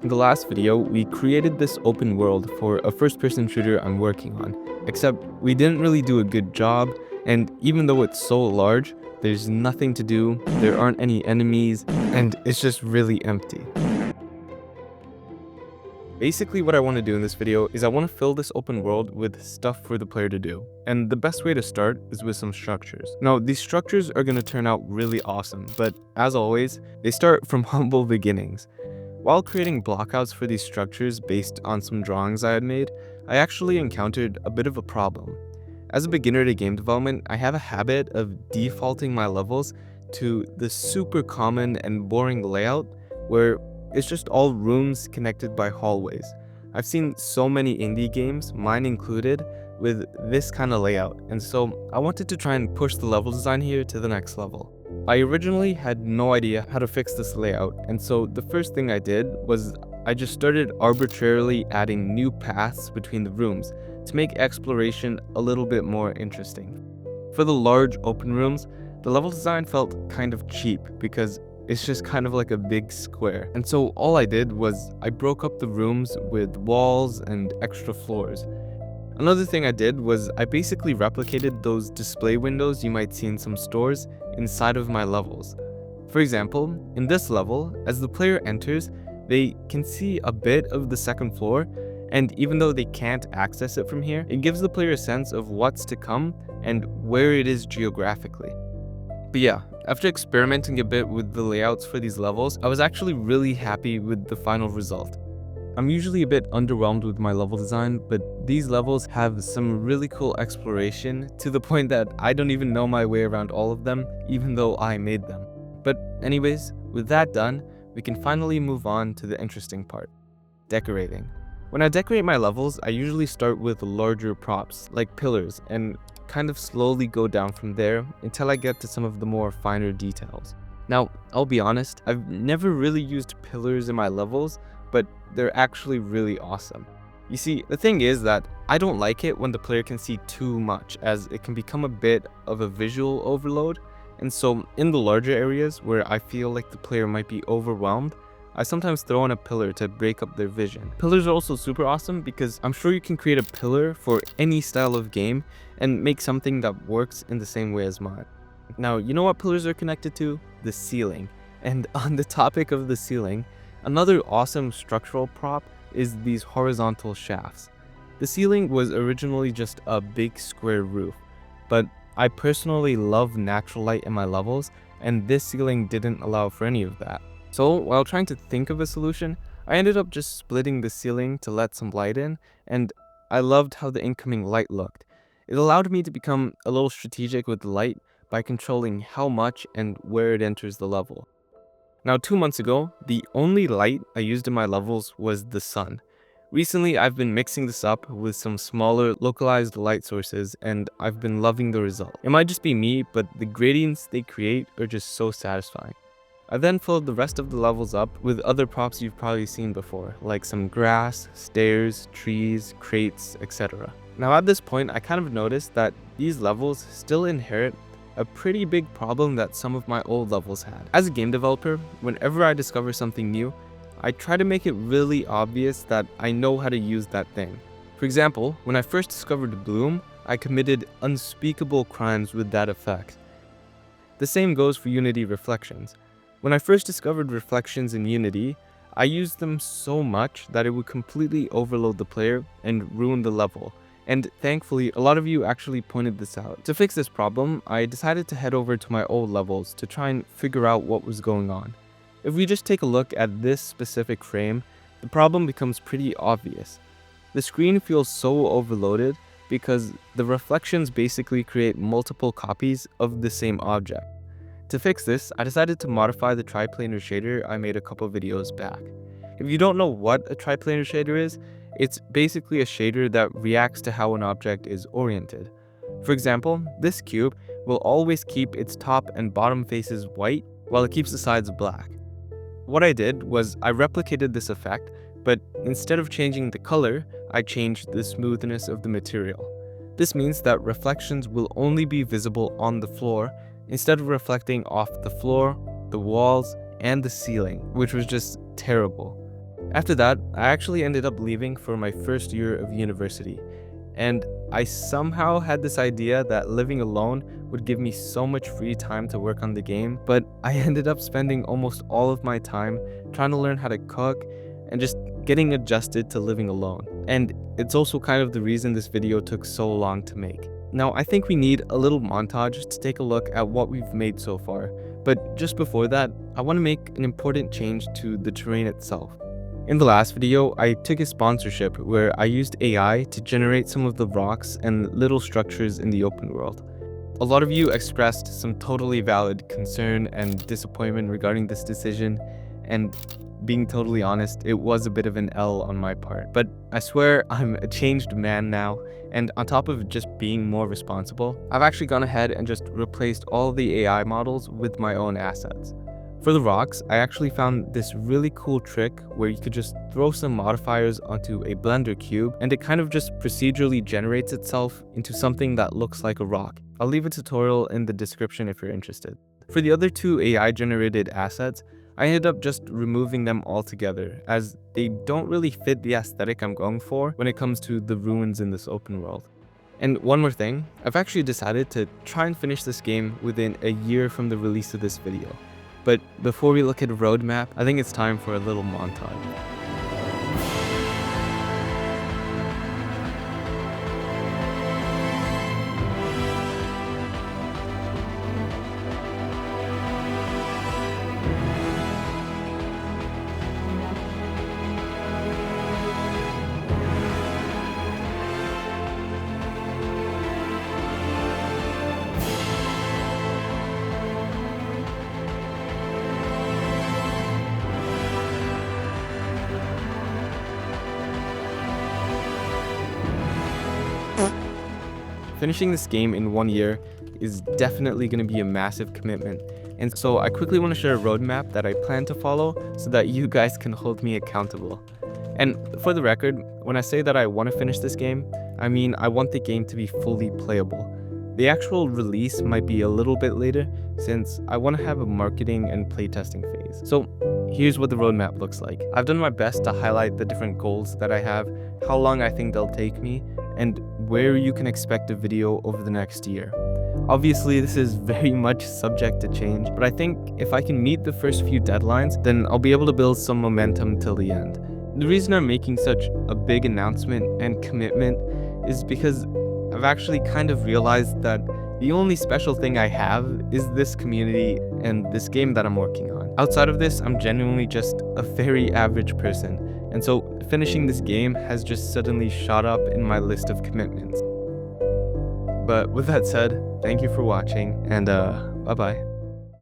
In the last video, we created this open world for a first-person shooter I'm working on, except we didn't really do a good job, and even though it's so large, there's nothing to do, there aren't any enemies, and it's just really empty. Basically, what I want to do in this video is I want to fill this open world with stuff for the player to do. And the best way to start is with some structures. Now, these structures are going to turn out really awesome, but as always, they start from humble beginnings. While creating blockouts for these structures based on some drawings I had made, I actually encountered a bit of a problem. As a beginner to game development, I have a habit of defaulting my levels to the super common and boring layout where it's just all rooms connected by hallways. I've seen so many indie games, mine included, with this kind of layout, and so I wanted to try and push the level design here to the next level. I originally had no idea how to fix this layout, and so the first thing I did was I just started arbitrarily adding new paths between the rooms to make exploration a little bit more interesting. For the large open rooms, the level design felt kind of cheap because it's just kind of like a big square. And so all I did was I broke up the rooms with walls and extra floors. Another thing I did was I basically replicated those display windows you might see in some stores inside of my levels. For example, in this level, as the player enters, they can see a bit of the second floor, and even though they can't access it from here, it gives the player a sense of what's to come and where it is geographically. But yeah, after experimenting a bit with the layouts for these levels, I was actually really happy with the final result. I'm usually a bit underwhelmed with my level design, but these levels have some really cool exploration to the point that I don't even know my way around all of them, even though I made them. But anyways, with that done, we can finally move on to the interesting part, decorating. When I decorate my levels, I usually start with larger props, like pillars, and kind of slowly go down from there until I get to some of the more finer details. Now, I'll be honest, I've never really used pillars in my levels, but they're actually really awesome. You see, the thing is that I don't like it when the player can see too much, as it can become a bit of a visual overload, and so in the larger areas where I feel like the player might be overwhelmed, I sometimes throw in a pillar to break up their vision. Pillars are also super awesome because I'm sure you can create a pillar for any style of game and make something that works in the same way as mine. Now, you know what pillars are connected to? The ceiling. And on the topic of the ceiling, another awesome structural prop is these horizontal shafts. The ceiling was originally just a big square roof, but I personally love natural light in my levels, and this ceiling didn't allow for any of that. So while trying to think of a solution, I ended up just splitting the ceiling to let some light in, and I loved how the incoming light looked. It allowed me to become a little strategic with the light by controlling how much and where it enters the level. Now 2 months ago, the only light I used in my levels was the sun. Recently, I've been mixing this up with some smaller localized light sources, and I've been loving the result. It might just be me, but the gradients they create are just so satisfying. I then filled the rest of the levels up with other props you've probably seen before, like some grass, stairs, trees, crates, etc. Now at this point, I kind of noticed that these levels still inherit a pretty big problem that some of my old levels had. As a game developer, whenever I discover something new, I try to make it really obvious that I know how to use that thing. For example, when I first discovered bloom, I committed unspeakable crimes with that effect. The same goes for Unity reflections. When I first discovered reflections in Unity, I used them so much that it would completely overload the player and ruin the level. And thankfully, a lot of you actually pointed this out. To fix this problem, I decided to head over to my old levels to try and figure out what was going on. If we just take a look at this specific frame, the problem becomes pretty obvious. The screen feels so overloaded because the reflections basically create multiple copies of the same object. To fix this, I decided to modify the triplanar shader I made a couple videos back. If you don't know what a triplanar shader is, it's basically a shader that reacts to how an object is oriented. For example, this cube will always keep its top and bottom faces white while it keeps the sides black. What I did was I replicated this effect, but instead of changing the color, I changed the smoothness of the material. This means that reflections will only be visible on the floor instead of reflecting off the floor, the walls, and the ceiling, which was just terrible. After that, I actually ended up leaving for my first year of university, and I somehow had this idea that living alone would give me so much free time to work on the game, but I ended up spending almost all of my time trying to learn how to cook and just getting adjusted to living alone. And it's also kind of the reason this video took so long to make. Now, I think we need a little montage to take a look at what we've made so far, but just before that, I want to make an important change to the terrain itself. In the last video, I took a sponsorship where I used AI to generate some of the rocks and little structures in the open world. A lot of you expressed some totally valid concern and disappointment regarding this decision, and being totally honest, it was a bit of an L on my part. But I swear I'm a changed man now, and on top of just being more responsible, I've actually gone ahead and just replaced all the AI models with my own assets. For the rocks, I actually found this really cool trick where you could just throw some modifiers onto a Blender cube and it kind of just procedurally generates itself into something that looks like a rock. I'll leave a tutorial in the description if you're interested. For the other two AI generated assets, I ended up just removing them altogether as they don't really fit the aesthetic I'm going for when it comes to the ruins in this open world. And one more thing, I've actually decided to try and finish this game within a year from the release of this video. But before we look at a roadmap, I think it's time for a little montage. Finishing this game in 1 year is definitely going to be a massive commitment, and so I quickly want to share a roadmap that I plan to follow so that you guys can hold me accountable. And for the record, when I say that I want to finish this game, I mean I want the game to be fully playable. The actual release might be a little bit later since I want to have a marketing and playtesting phase. So here's what the roadmap looks like. I've done my best to highlight the different goals that I have, how long I think they'll take me, and where you can expect a video over the next year. Obviously, this is very much subject to change, but I think if I can meet the first few deadlines, then I'll be able to build some momentum till the end. The reason I'm making such a big announcement and commitment is because I've actually kind of realized that the only special thing I have is this community and this game that I'm working on. Outside of this, I'm genuinely just a very average person, and so finishing this game has just suddenly shot up in my list of commitments. But with that said, thank you for watching, and bye-bye.